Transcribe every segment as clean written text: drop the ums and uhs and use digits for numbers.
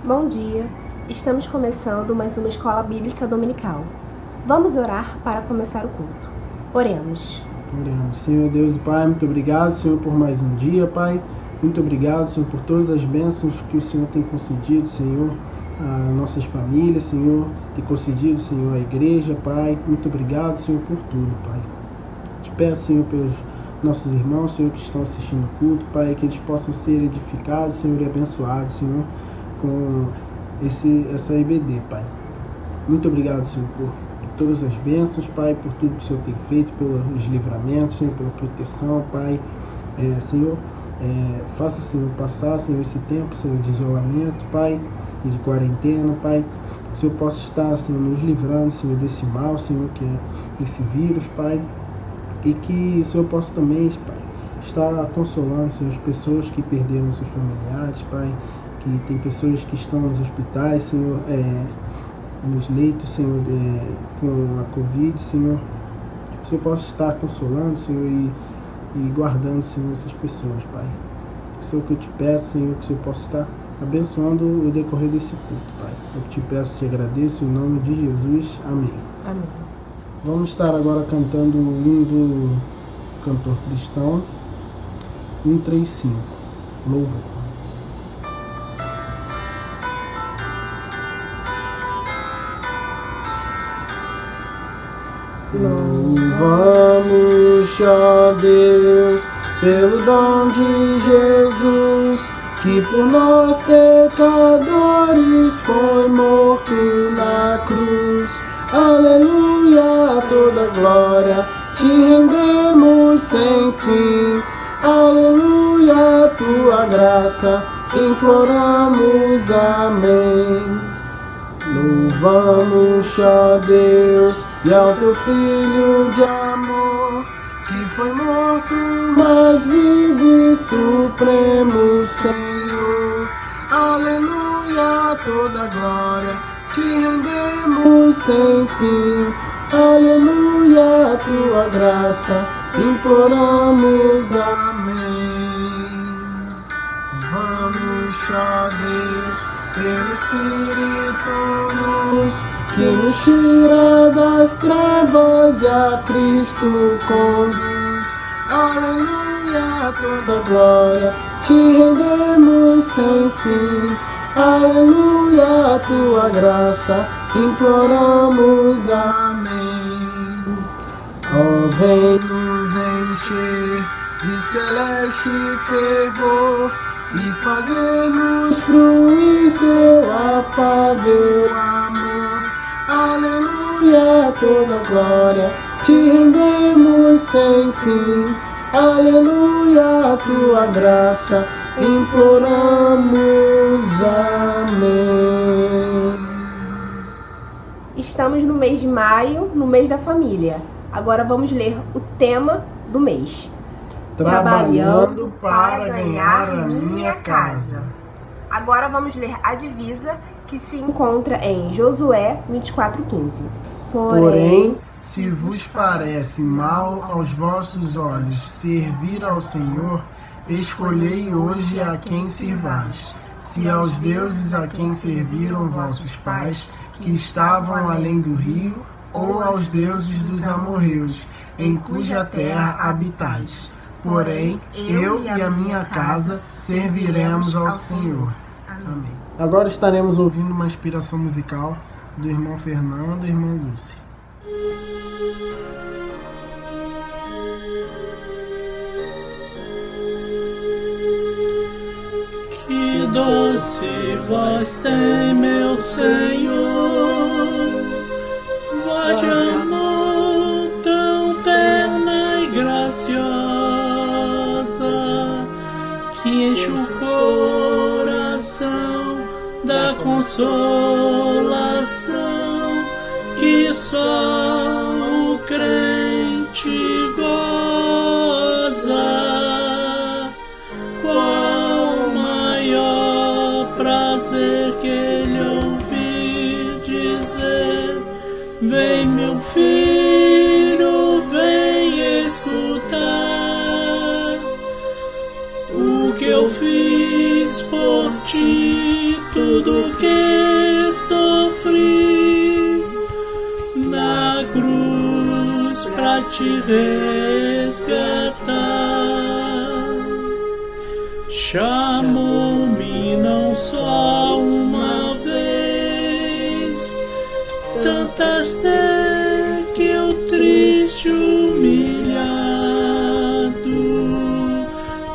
Bom dia, estamos começando mais uma escola bíblica dominical. Vamos orar para começar o culto. Oremos. Senhor Deus e Pai, muito obrigado, Senhor, por mais um dia, Pai. Muito obrigado, Senhor, por todas as bênçãos que o Senhor tem concedido, Senhor, a nossas famílias, Senhor, tem concedido, Senhor, a igreja, Pai. Muito obrigado, Senhor, por tudo, Pai. Te peço, Senhor, pelos nossos irmãos, Senhor, que estão assistindo o culto, Pai, que eles possam ser edificados, Senhor, e abençoados, Senhor, com essa IBD, Pai. Muito obrigado, Senhor, por todas as bênçãos, Pai, por tudo que o Senhor tem feito, pelos livramentos, Senhor, pela proteção, Pai. Senhor, faça, Senhor, passar, Senhor, esse tempo, Senhor, de isolamento, Pai, e de quarentena, Pai. Que o Senhor possa estar, Senhor, nos livrando, Senhor, desse mal, Senhor, que é esse vírus, Pai. E que o Senhor possa também, Pai, estar consolando, Senhor, as pessoas que perderam seus familiares, Pai, que tem pessoas que estão nos hospitais, Senhor, nos leitos, Senhor, com a Covid, Senhor. Que o Senhor possa estar consolando, Senhor, e guardando, Senhor, essas pessoas, Pai. Isso é o que eu te peço, Senhor, que o Senhor possa estar abençoando o decorrer desse culto, Pai. Eu te peço, te agradeço, em nome de Jesus. Amém. Amém. Vamos estar agora cantando o hino do cantor cristão 135, Louvor. Louvamos, ó Deus, pelo dom de Jesus, que por nós pecadores foi morto na cruz. Aleluia, toda glória te rendemos sem fim. Aleluia, tua graça imploramos, amém. Louvamos, ó Deus, e ao teu Filho de amor, que foi morto, mas vive supremo Senhor. Aleluia, toda glória te rendemos sem fim. Aleluia, tua graça imploramos, amém. Vamos, ó Deus, pelo Espírito luz, que nos tira das trevas e a Cristo conduz. Aleluia, toda glória te rendemos sem fim. Aleluia, tua graça imploramos, amém. Ó, vem nos encher de celeste fervor e fazer-nos fruir seu afável amor. Aleluia, toda glória te rendemos sem fim. Aleluia, tua graça imploramos, amém. Estamos no mês de maio, no mês da família. Agora vamos ler o tema do mês. Trabalhando para ganhar a minha casa. Agora vamos ler a divisa que se encontra em Josué 24:15. Porém, se vos parece mal aos vossos olhos servir ao Senhor, escolhei hoje a quem sirvais, se aos deuses a quem serviram vossos pais, que estavam além do rio, ou aos deuses dos amorreus, em cuja terra habitais. Porém, eu e a minha casa serviremos ao Senhor. Amém. Agora estaremos ouvindo uma inspiração musical do irmão Fernando e irmã Lúcia. Que doce voz tem, meu Senhor, voz de amor tão terna e graciosa, que enche o coração da consolação que só o crente goza. Qual maior prazer que ele ouvir dizer: vem, meu filho, vem escutar o que eu fiz por ti. tudo que sofri na cruz pra te resgatar. Chamou-me não só uma vez, tantas vezes que eu triste humilhado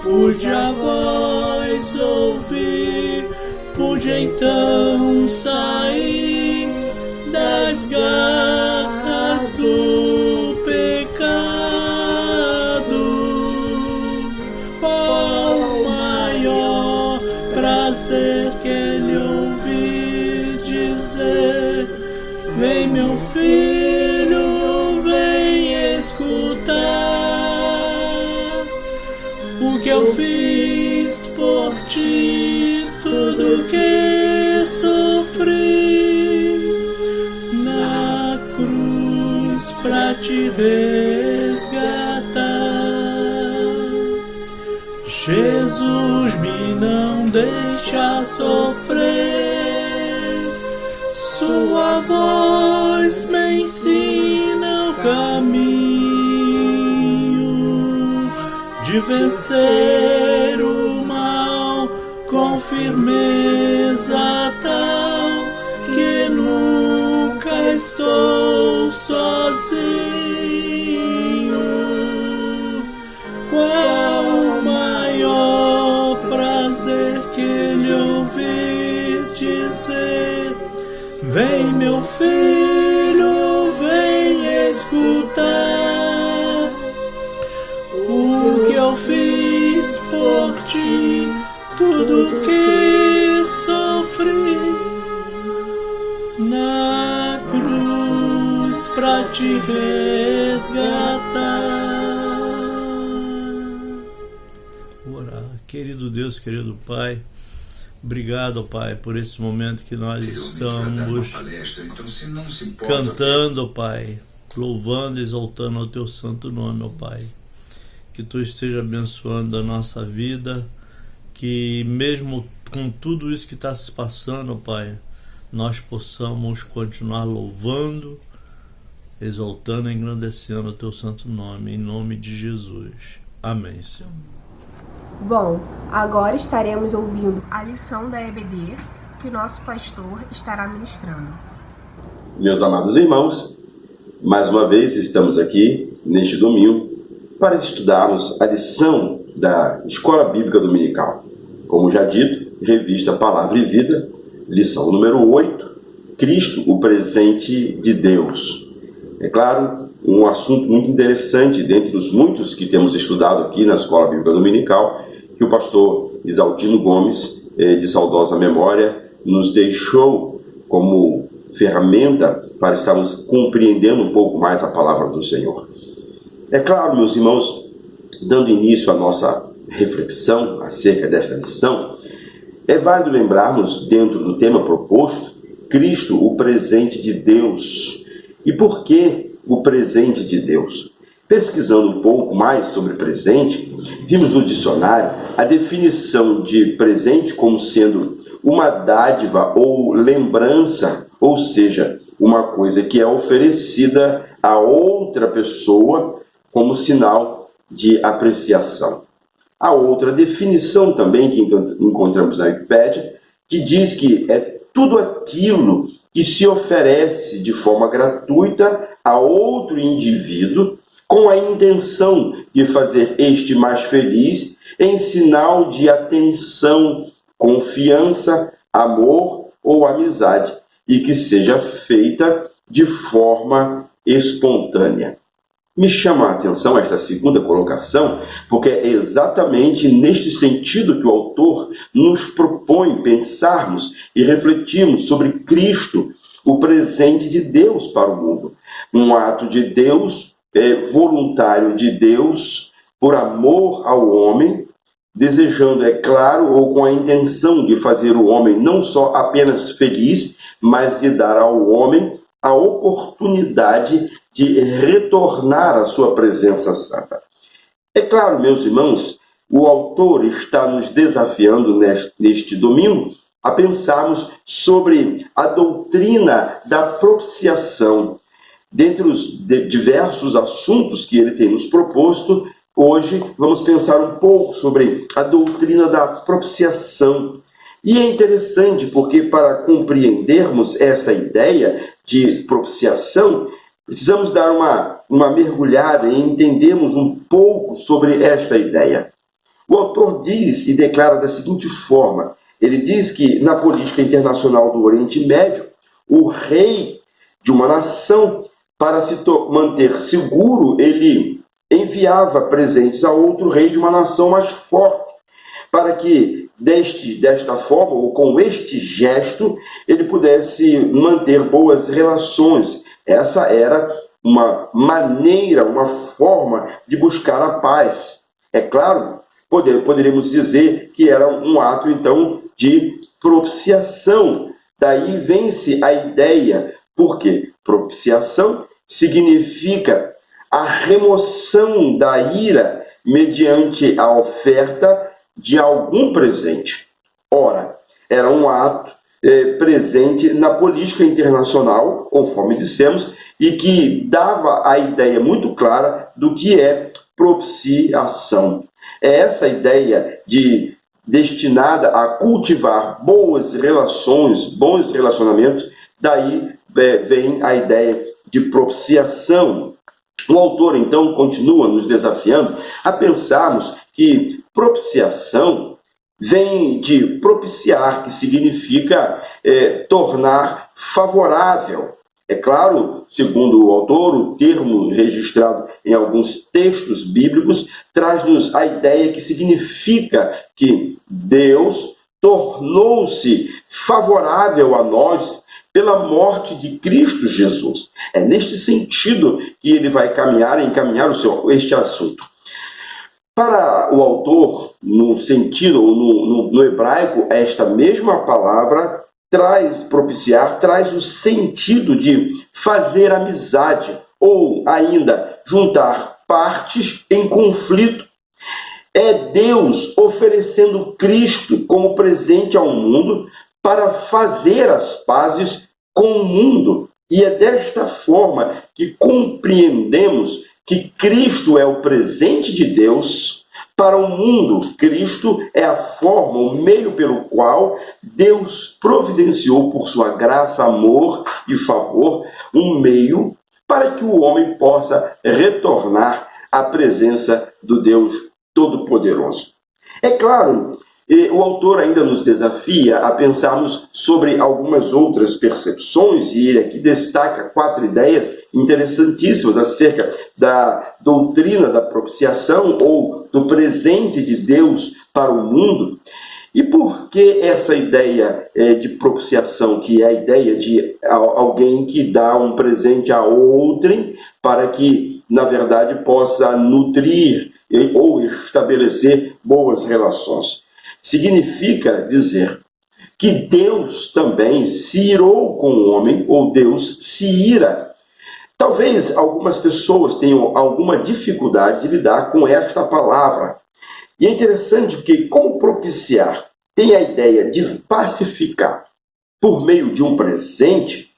pude a voz ouvir, pude então sair das garras do pecado. Qual maior prazer que ele ouvir dizer: vem meu filho, vem escutar o que eu fiz por ti, tudo que sofri na cruz pra te resgatar. Jesus me não deixa sofrer, sua voz me ensina o caminho de vencer o mal com firmeza tal que nunca estou sozinho. Qual o maior prazer que ele ouvir dizer: vem meu filho, vem escutar o que eu fiz por ti, tudo que sofri na cruz pra te resgatar. Orar. Querido Deus, querido Pai, obrigado, Pai, por esse momento que nós estamos cantando, Pai, louvando e exaltando o Teu santo nome, ó Pai. Que Tu esteja abençoando a nossa vida, que mesmo com tudo isso que está se passando, Pai, nós possamos continuar louvando, exaltando e engrandecendo o Teu santo nome, em nome de Jesus. Amém, Senhor. Bom, agora estaremos ouvindo a lição da EBD que o nosso pastor estará ministrando. Meus amados irmãos, mais uma vez estamos aqui neste domingo para estudarmos a lição da Escola Bíblica Dominical. Como já dito, revista Palavra e Vida, lição número 8, Cristo, o presente de Deus. É claro, um assunto muito interessante dentre os muitos que temos estudado aqui na Escola Bíblica Dominical, que o pastor Isaltino Gomes, de saudosa memória, nos deixou como ferramenta para estarmos compreendendo um pouco mais a palavra do Senhor. É claro, meus irmãos, dando início à nossa reflexão acerca desta lição, é válido lembrarmos, dentro do tema proposto, Cristo, o presente de Deus. E por que o presente de Deus? Pesquisando um pouco mais sobre presente, vimos no dicionário a definição de presente como sendo uma dádiva ou lembrança, ou seja, uma coisa que é oferecida a outra pessoa como sinal de apreciação. Há outra definição também que encontramos na Wikipédia, que diz que é tudo aquilo que se oferece de forma gratuita a outro indivíduo com a intenção de fazer este mais feliz em sinal de atenção, confiança, amor ou amizade, e que seja feita de forma espontânea. Me chama a atenção esta segunda colocação, porque é exatamente neste sentido que o autor nos propõe pensarmos e refletirmos sobre Cristo, o presente de Deus para o mundo. Um ato de Deus, voluntário de Deus, por amor ao homem, desejando, é claro, ou com a intenção de fazer o homem não só apenas feliz, mas de dar ao homem a oportunidade de retornar à sua presença santa. É claro, meus irmãos, o autor está nos desafiando neste domingo a pensarmos sobre a doutrina da propiciação. Dentre os diversos assuntos que ele tem nos proposto, hoje vamos pensar um pouco sobre a doutrina da propiciação. E é interessante porque, para compreendermos essa ideia de propiciação, precisamos dar uma mergulhada e entendermos um pouco sobre esta ideia. O autor diz e declara da seguinte forma: ele diz que na política internacional do Oriente Médio, o rei de uma nação, para se manter seguro, ele enviava presentes a outro rei de uma nação mais forte, para que desta forma, ou com este gesto, ele pudesse manter boas relações. Essa era uma maneira, uma forma de buscar a paz. É claro, poderíamos dizer que era um ato, então, de propiciação. Daí vem-se a ideia, porque propiciação significa a remoção da ira mediante a oferta de algum presente. Ora, era um ato presente na política internacional, conforme dissemos, e que dava a ideia muito clara do que é propiciação. É essa ideia destinada a cultivar boas relações, bons relacionamentos, daí vem a ideia de propiciação. O autor, então, continua nos desafiando a pensarmos que propiciação vem de propiciar, que significa tornar favorável. É claro, segundo o autor, o termo registrado em alguns textos bíblicos traz-nos a ideia que significa que Deus tornou-se favorável a nós pela morte de Cristo Jesus. É neste sentido que ele vai encaminhar este assunto. Para o autor, no sentido, no hebraico, esta mesma palavra propiciar traz o sentido de fazer amizade, ou ainda juntar partes em conflito. É Deus oferecendo Cristo como presente ao mundo para fazer as pazes com o mundo. E é desta forma que compreendemos que Cristo é o presente de Deus para o mundo. Cristo é a forma, o meio pelo qual Deus providenciou por sua graça, amor e favor, um meio para que o homem possa retornar à presença do Deus Todo-Poderoso. É claro, o autor ainda nos desafia a pensarmos sobre algumas outras percepções, e ele aqui destaca 4 ideias interessantíssimas acerca da doutrina da propiciação, ou do presente de Deus para o mundo. E por que essa ideia de propiciação, que é a ideia de alguém que dá um presente a outrem para que, na verdade, possa nutrir ou estabelecer boas relações? Significa dizer que Deus também se irou com o homem, ou Deus se ira. Talvez algumas pessoas tenham alguma dificuldade de lidar com esta palavra. E é interessante porque, como propiciar tem a ideia de pacificar por meio de um presente,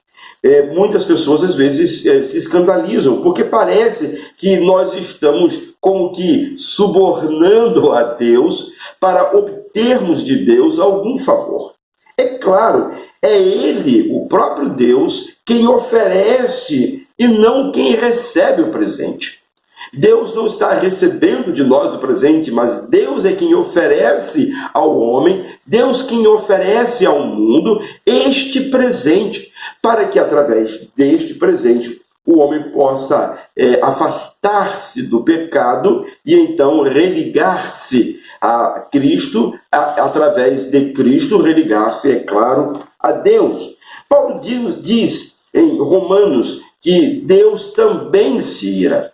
muitas pessoas às vezes se escandalizam, porque parece que nós estamos como que subornando a Deus para obtermos de Deus algum favor. É claro, é Ele, o próprio Deus, quem oferece e não quem recebe o presente. Deus não está recebendo de nós o presente, mas Deus é quem oferece ao homem, Deus quem oferece ao mundo este presente, para que através deste presente o homem possa afastar-se do pecado e então religar-se a Cristo, através de Cristo religar-se, é claro, a Deus. Paulo diz em Romanos que Deus também se ira.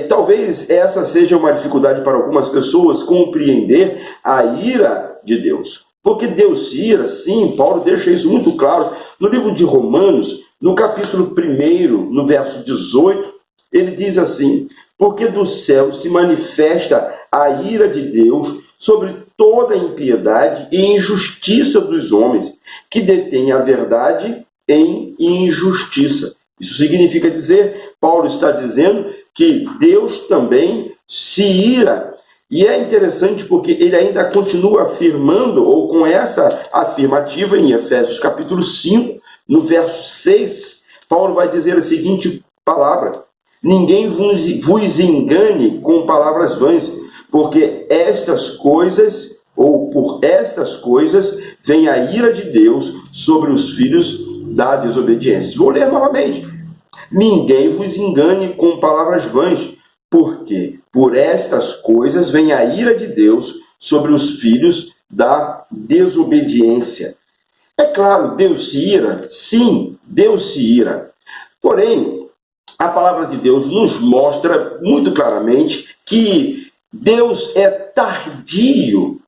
Talvez essa seja uma dificuldade para algumas pessoas compreender a ira de Deus. Porque Deus se ira, sim, Paulo deixa isso muito claro. No livro de Romanos, no capítulo 1, no verso 18, ele diz assim: porque do céu se manifesta a ira de Deus sobre toda a impiedade e injustiça dos homens, que detêm a verdade em injustiça. Isso significa dizer, Paulo está dizendo que Deus também se ira. E é interessante porque ele ainda continua afirmando, ou com essa afirmativa em Efésios capítulo 5, no verso 6, Paulo vai dizer a seguinte palavra: ninguém vos engane com palavras vãs, porque estas coisas, ou por estas coisas, vem a ira de Deus sobre os filhos da desobediência. Vou ler novamente. Ninguém vos engane com palavras vãs, porque por estas coisas vem a ira de Deus sobre os filhos da desobediência. É claro, Deus se ira? Sim, Deus se ira. Porém, a palavra de Deus nos mostra muito claramente que Deus é tardio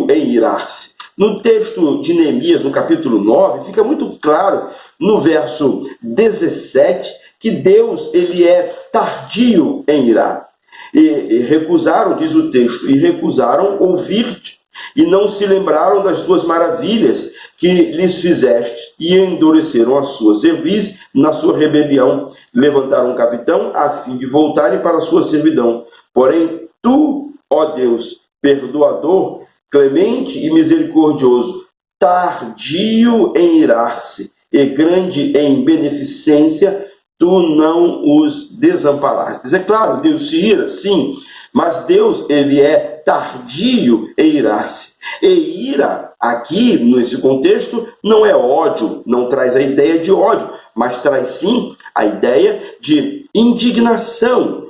em irar-se. No texto de Neemias, no capítulo 9, fica muito claro, no verso 17, que Deus ele é tardio em irar. E recusaram, diz o texto, e recusaram ouvir-te, e não se lembraram das tuas maravilhas que lhes fizeste, e endureceram a sua cerviz na sua rebelião. Levantaram um capitão a fim de voltarem para a sua servidão. Porém, tu, ó Deus, perdoador, clemente e misericordioso, tardio em irar-se e grande em beneficência, tu não os desamparaste. É claro, Deus se ira, sim, mas Deus ele é tardio em irar-se. E ira, aqui, nesse contexto, não é ódio, não traz a ideia de ódio, mas traz sim a ideia de indignação.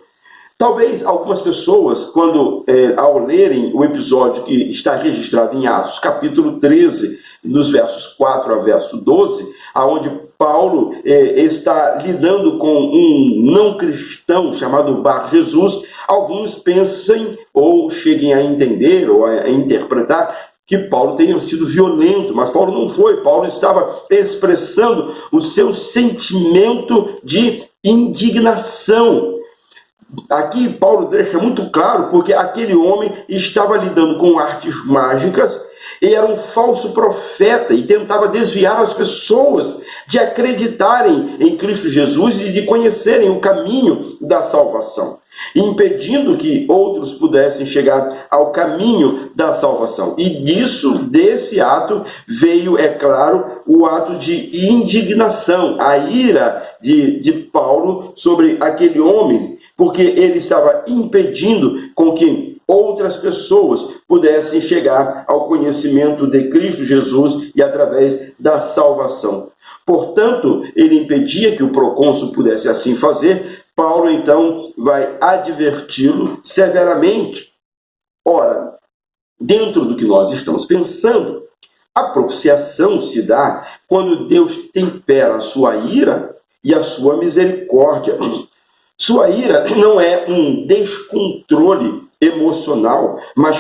Talvez algumas pessoas, quando ao lerem o episódio que está registrado em Atos, capítulo 13, nos versos 4 a verso 12, aonde Paulo está lidando com um não cristão chamado Bar Jesus, alguns pensem ou cheguem a entender ou a interpretar que Paulo tenha sido violento, mas Paulo não foi. Paulo estava expressando o seu sentimento de indignação. Aqui Paulo deixa muito claro, porque aquele homem estava lidando com artes mágicas e era um falso profeta e tentava desviar as pessoas de acreditarem em Cristo Jesus e de conhecerem o caminho da salvação, impedindo que outros pudessem chegar ao caminho da salvação. E desse ato veio, é claro, o ato de indignação, a ira de Paulo sobre aquele homem, porque ele estava impedindo com que outras pessoas pudessem chegar ao conhecimento de Cristo Jesus e através da salvação. Portanto, ele impedia que o procônsul pudesse assim fazer. Paulo, então, vai adverti-lo severamente. Ora, dentro do que nós estamos pensando, a propiciação se dá quando Deus tempera a sua ira e a sua misericórdia. Sua ira não é um descontrole emocional, mas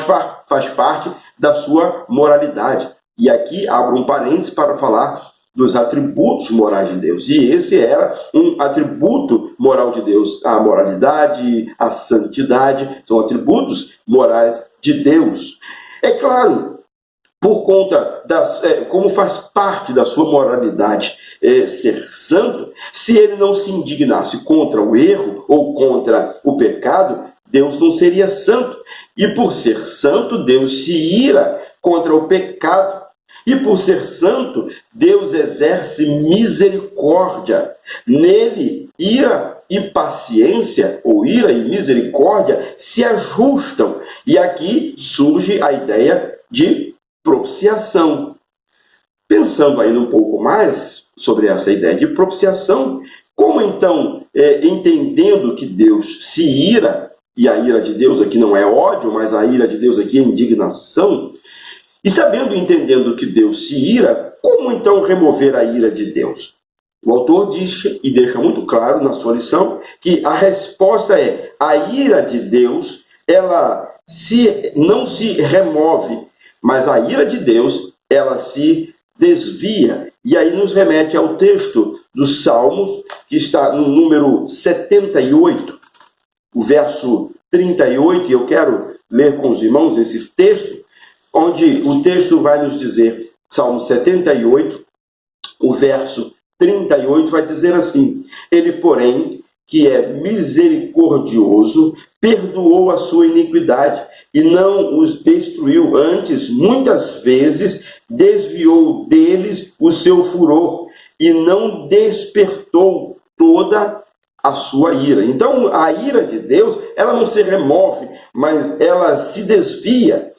faz parte da sua moralidade. E aqui abro um parênteses para falar dos atributos morais de Deus. E esse era um atributo moral de Deus. A moralidade, a santidade, são atributos morais de Deus. É claro, por conta como faz parte da sua moralidade ser santo, se ele não se indignasse contra o erro ou contra o pecado, Deus não seria santo. E por ser santo, Deus se ira contra o pecado. E por ser santo, Deus exerce misericórdia. Nele, ira e paciência, ou ira e misericórdia, se ajustam. E aqui surge a ideia de propiciação. Pensando ainda um pouco mais sobre essa ideia de propiciação, como então, entendendo que Deus se ira, e a ira de Deus aqui não é ódio, mas a ira de Deus aqui é indignação, e sabendo e entendendo que Deus se ira, como então remover a ira de Deus? O autor diz e deixa muito claro na sua lição que a resposta é: a ira de Deus, ela não se remove, mas a ira de Deus, ela se desvia. E aí nos remete ao texto dos Salmos, que está no número 78, o verso 38, e eu quero ler com os irmãos esse texto, onde o texto vai nos dizer, Salmo 78, o verso 38 vai dizer assim: ele, porém, que é misericordioso, perdoou a sua iniquidade e não os destruiu. Antes, muitas vezes, desviou deles o seu furor e não despertou toda a sua ira. Então, a ira de Deus, ela não se remove, mas ela se desvia.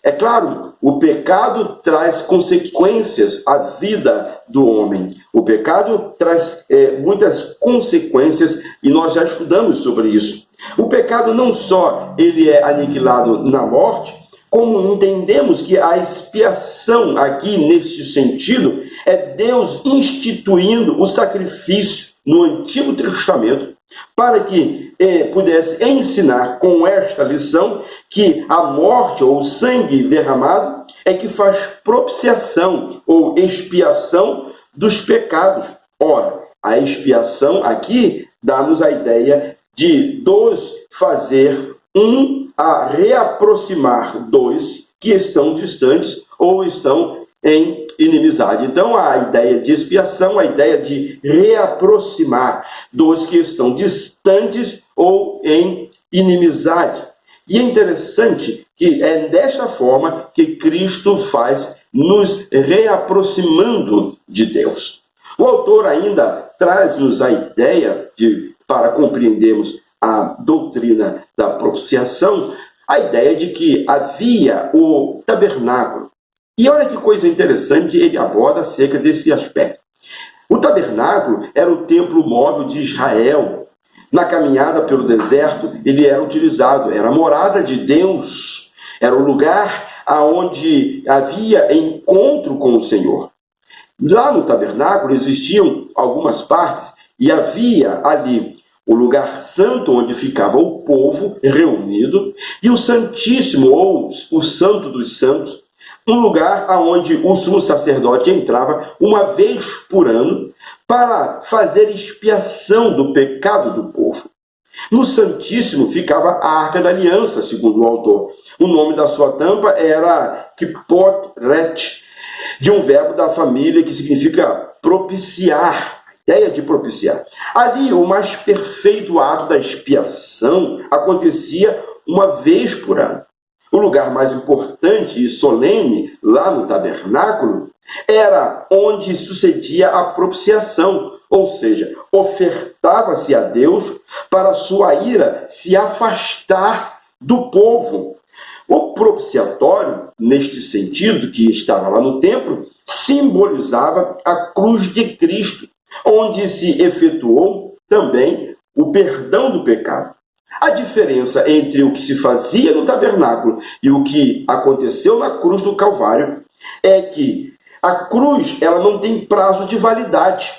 É claro, o pecado traz consequências à vida do homem. O pecado traz muitas consequências e nós já estudamos sobre isso. O pecado não só ele é aniquilado na morte, como entendemos que a expiação aqui, nesse sentido, é Deus instituindo o sacrifício no Antigo Testamento para que pudesse ensinar com esta lição que a morte ou o sangue derramado é que faz propiciação ou expiação dos pecados. Ora, a expiação aqui dá-nos a ideia de dois fazer um a reaproximar dois que estão distantes ou estão em inimizade. Então, a ideia de expiação, a ideia de reaproximar dois que estão distantes ou em inimizade. E é interessante que é desta forma que Cristo faz, nos reaproximando de Deus. O autor ainda traz-nos a ideia para compreendermos a doutrina da propiciação, a ideia de que havia o tabernáculo. E olha que coisa interessante, ele aborda acerca desse aspecto. O tabernáculo era o templo móvel de Israel. Na caminhada pelo deserto, ele era utilizado, era a morada de Deus, era o lugar onde havia encontro com o Senhor. Lá no tabernáculo existiam algumas partes e havia ali o lugar santo onde ficava o povo reunido e o Santíssimo, ou o Santo dos Santos, um lugar onde o sumo sacerdote entrava uma vez por ano para fazer expiação do pecado do povo. No Santíssimo ficava a Arca da Aliança, segundo o autor. O nome da sua tampa era Kipot-ret, de um verbo da família que significa propiciar, a ideia de propiciar. Ali, o mais perfeito ato da expiação acontecia uma vez por ano. O lugar mais importante e solene, lá no tabernáculo, era onde sucedia a propiciação, ou seja, ofertava-se a Deus para a sua ira se afastar do povo. O propiciatório, neste sentido, que estava lá no templo, simbolizava a cruz de Cristo, onde se efetuou também o perdão do pecado. A diferença entre o que se fazia no tabernáculo e o que aconteceu na cruz do Calvário é que a cruz ela não tem prazo de validade.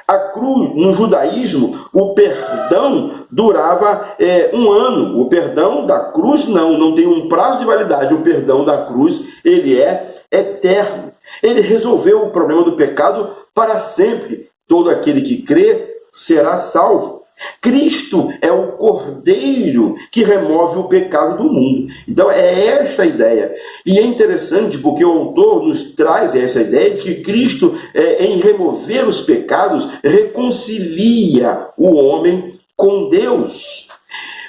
A cruz, no judaísmo, o perdão durava um ano. O perdão da cruz não tem um prazo de validade. O perdão da cruz, ele é eterno. Ele resolveu o problema do pecado para sempre. Todo aquele que crê será salvo. Cristo é o Cordeiro que remove o pecado do mundo. Então é esta a ideia. E é interessante porque o autor nos traz essa ideia de que Cristo, em remover os pecados, reconcilia o homem com Deus.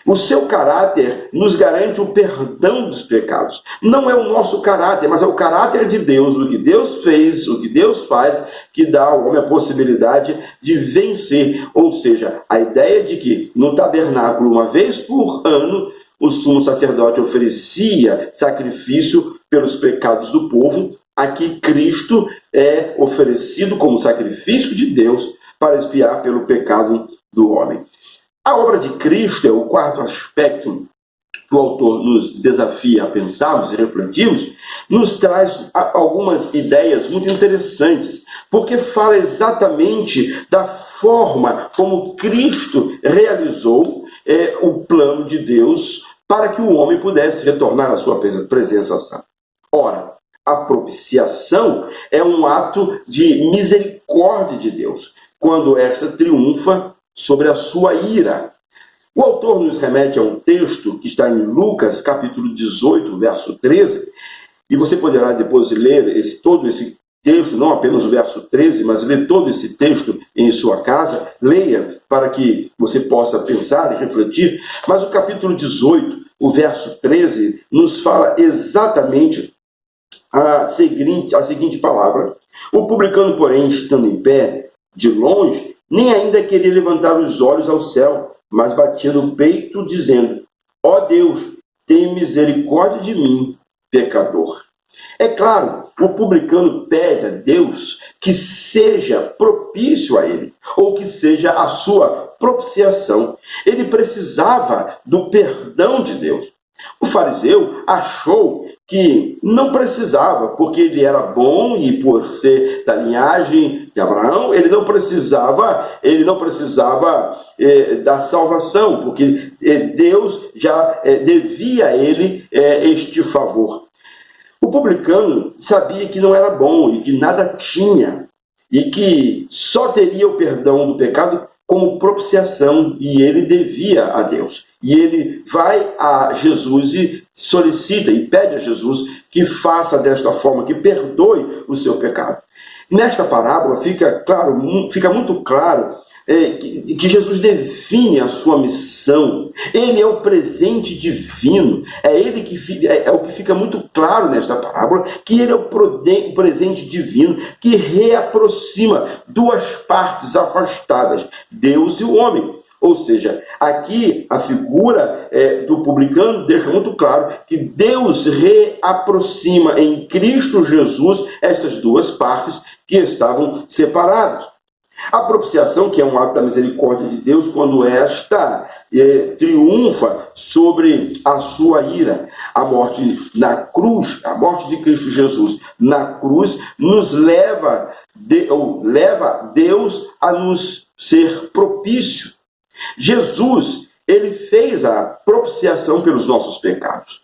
O seu caráter nos garante o perdão dos pecados. Não é o nosso caráter, mas é o caráter de Deus, o que Deus fez, o que Deus faz, que dá ao homem a possibilidade de vencer. Ou seja, a ideia de que no tabernáculo, uma vez por ano, o sumo sacerdote oferecia sacrifício pelos pecados do povo. Aqui Cristo é oferecido como sacrifício de Deus para expiar pelo pecado do homem. A obra de Cristo é o quarto aspecto que o autor nos desafia a pensarmos e refletirmos, nos traz algumas ideias muito interessantes, porque fala exatamente da forma como Cristo realizou o plano de Deus para que o homem pudesse retornar à sua presença santa. Ora, a propiciação é um ato de misericórdia de Deus, quando esta triunfa sobre a sua ira. O autor nos remete a um texto que está em Lucas, capítulo 18, verso 13, e você poderá depois ler todo esse texto, não apenas o verso 13, mas ler todo esse texto em sua casa. Leia para que você possa pensar e refletir. Mas o capítulo 18, o verso 13, nos fala exatamente a seguinte palavra: o publicano, porém, estando em pé, de longe, nem ainda queria levantar os olhos ao céu, mas batia no peito, dizendo: ó Deus, tenha misericórdia de mim, pecador. É claro, o publicano pede a Deus que seja propício a ele, ou que seja a sua propiciação. Ele precisava do perdão de Deus. O fariseu achou que não precisava, porque ele era bom e por ser da linhagem de Abraão, ele não precisava da salvação, porque Deus já devia a ele este favor. O publicano sabia que não era bom e que nada tinha, e que só teria o perdão do pecado como propiciação, e ele devia a Deus. E ele vai a Jesus e solicita e pede a Jesus que faça desta forma, que perdoe o seu pecado. Nesta parábola fica muito claro que Jesus define a sua missão. Ele é o presente divino. É o que fica muito claro nesta parábola, que ele é o presente divino que reaproxima duas partes afastadas, Deus e o homem. Ou seja, aqui a figura do publicano deixa muito claro que Deus reaproxima em Cristo Jesus essas duas partes que estavam separadas. A propiciação, que é um ato da misericórdia de Deus, quando esta triunfa sobre a sua ira. A morte na cruz, a morte de Cristo Jesus na cruz, nos leva Deus a nos ser propício. Jesus, ele fez a propiciação pelos nossos pecados.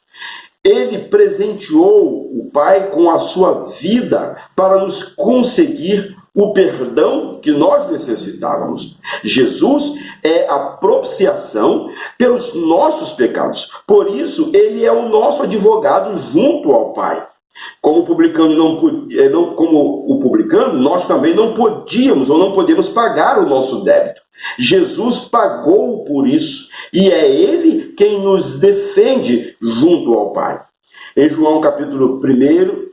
Ele presenteou o Pai com a sua vida para nos conseguir o perdão que nós necessitávamos. Jesus é a propiciação pelos nossos pecados. Por isso, ele é o nosso advogado junto ao Pai. Como o publicano nós também não podíamos ou não podemos pagar o nosso débito. Jesus pagou por isso, e é ele quem nos defende junto ao Pai. Em João capítulo 1,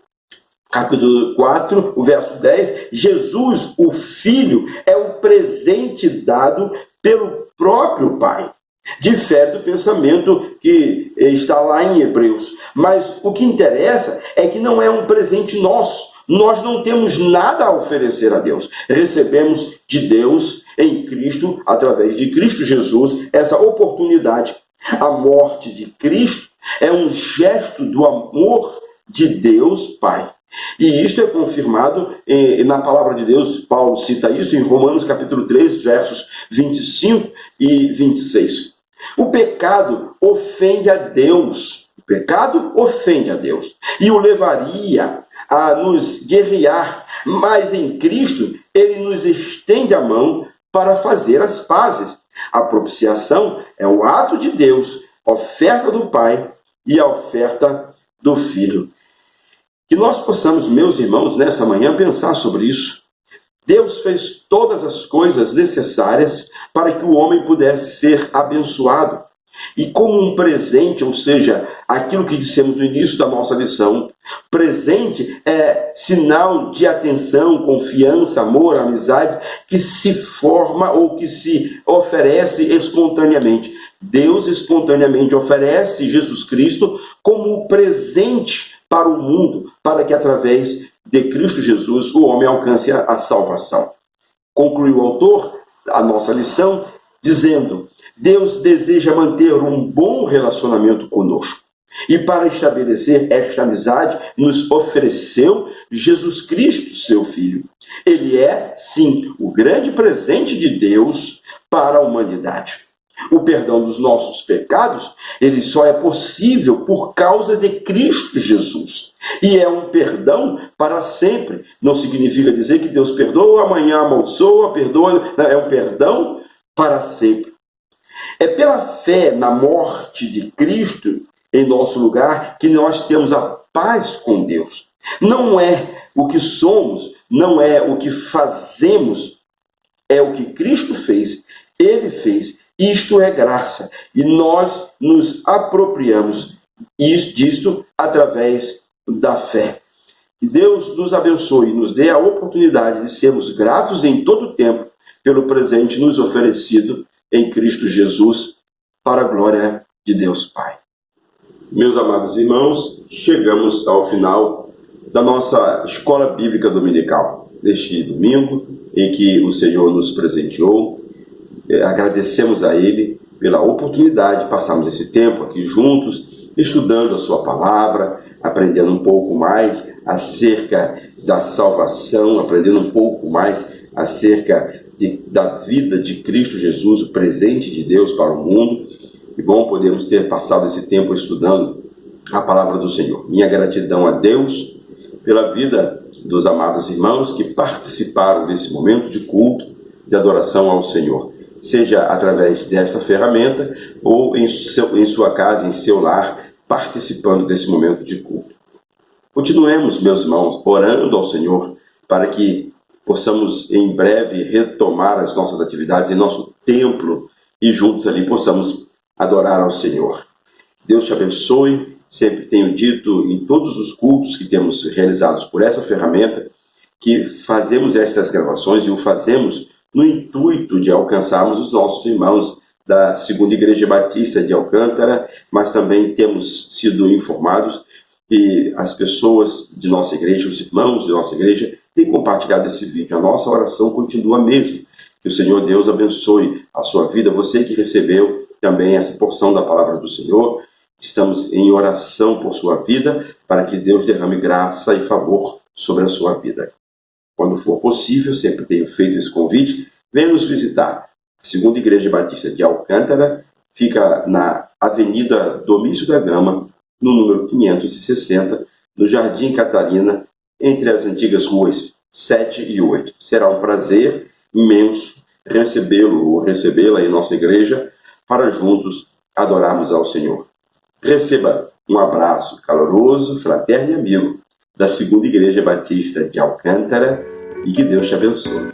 capítulo 4, o verso 10, Jesus, o Filho, é o presente dado pelo próprio Pai. Difere do pensamento que está lá em Hebreus. Mas o que interessa é que não é um presente nosso. Nós não temos nada a oferecer a Deus. Recebemos de Deus em Cristo, através de Cristo Jesus, essa oportunidade. A morte de Cristo é um gesto do amor de Deus Pai. E isto é confirmado na palavra de Deus. Paulo cita isso em Romanos capítulo 3, versos 25 e 26. O pecado ofende a Deus. O pecado ofende a Deus e o levaria a nos guerrear. Mas em Cristo, ele nos estende a mão para fazer as pazes. A propiciação é o ato de Deus, oferta do Pai e a oferta do Filho. Que nós possamos, meus irmãos, nessa manhã pensar sobre isso. Deus fez todas as coisas necessárias para que o homem pudesse ser abençoado. E como um presente, ou seja, aquilo que dissemos no início da nossa lição, presente é sinal de atenção, confiança, amor, amizade, que se forma ou que se oferece espontaneamente. Deus espontaneamente oferece Jesus Cristo como presente para o mundo, para que através de Cristo Jesus o homem alcance a salvação. Concluiu o autor a nossa lição dizendo: Deus deseja manter um bom relacionamento conosco. E para estabelecer esta amizade, nos ofereceu Jesus Cristo, seu Filho. Ele é, sim, o grande presente de Deus para a humanidade. O perdão dos nossos pecados, ele só é possível por causa de Cristo Jesus. E é um perdão para sempre. Não significa dizer que Deus perdoa, amanhã amaldiçoa, perdoa. Não, é um perdão para sempre. É pela fé na morte de Cristo em nosso lugar que nós temos a paz com Deus. Não é o que somos, não é o que fazemos, é o que Cristo fez. Ele fez. Isto é graça. E nós nos apropriamos disto através da fé. Que Deus nos abençoe e nos dê a oportunidade de sermos gratos em todo o tempo pelo presente nos oferecido em Cristo Jesus, para a glória de Deus Pai. Meus amados irmãos, chegamos ao final da nossa Escola Bíblica Dominical, neste domingo em que o Senhor nos presenteou. Agradecemos a Ele pela oportunidade de passarmos esse tempo aqui juntos, estudando a Sua Palavra, aprendendo um pouco mais acerca da salvação, aprendendo um pouco mais acerca da vida de Cristo Jesus, o presente de Deus para o mundo. E bom podermos ter passado esse tempo estudando a Palavra do Senhor. Minha gratidão a Deus pela vida dos amados irmãos que participaram desse momento de culto, de adoração ao Senhor, seja através desta ferramenta ou em sua casa, em seu lar, participando desse momento de culto. Continuemos, meus irmãos, orando ao Senhor para que possamos em breve retomar as nossas atividades em nosso templo e juntos ali possamos adorar ao Senhor. Deus te abençoe. Sempre tenho dito em todos os cultos que temos realizados por essa ferramenta que fazemos estas gravações e o fazemos no intuito de alcançarmos os nossos irmãos da Segunda Igreja Batista de Alcântara, mas também temos sido informados que as pessoas de nossa igreja, os irmãos de nossa igreja, têm compartilhado esse vídeo. A nossa oração continua mesmo. Que o Senhor Deus abençoe a sua vida, você que recebeu também essa porção da palavra do Senhor. Estamos em oração por sua vida, para que Deus derrame graça e favor sobre a sua vida. Quando for possível, sempre tenho feito esse convite, venha nos visitar. A Segunda Igreja Batista de Alcântara fica na Avenida Domício da Gama, no número 560, no Jardim Catarina, entre as antigas ruas 7 e 8. Será um prazer imenso recebê-lo ou recebê-la em nossa igreja para juntos adorarmos ao Senhor. Receba um abraço caloroso, fraterno e amigo da Segunda Igreja Batista de Alcântara e que Deus te abençoe.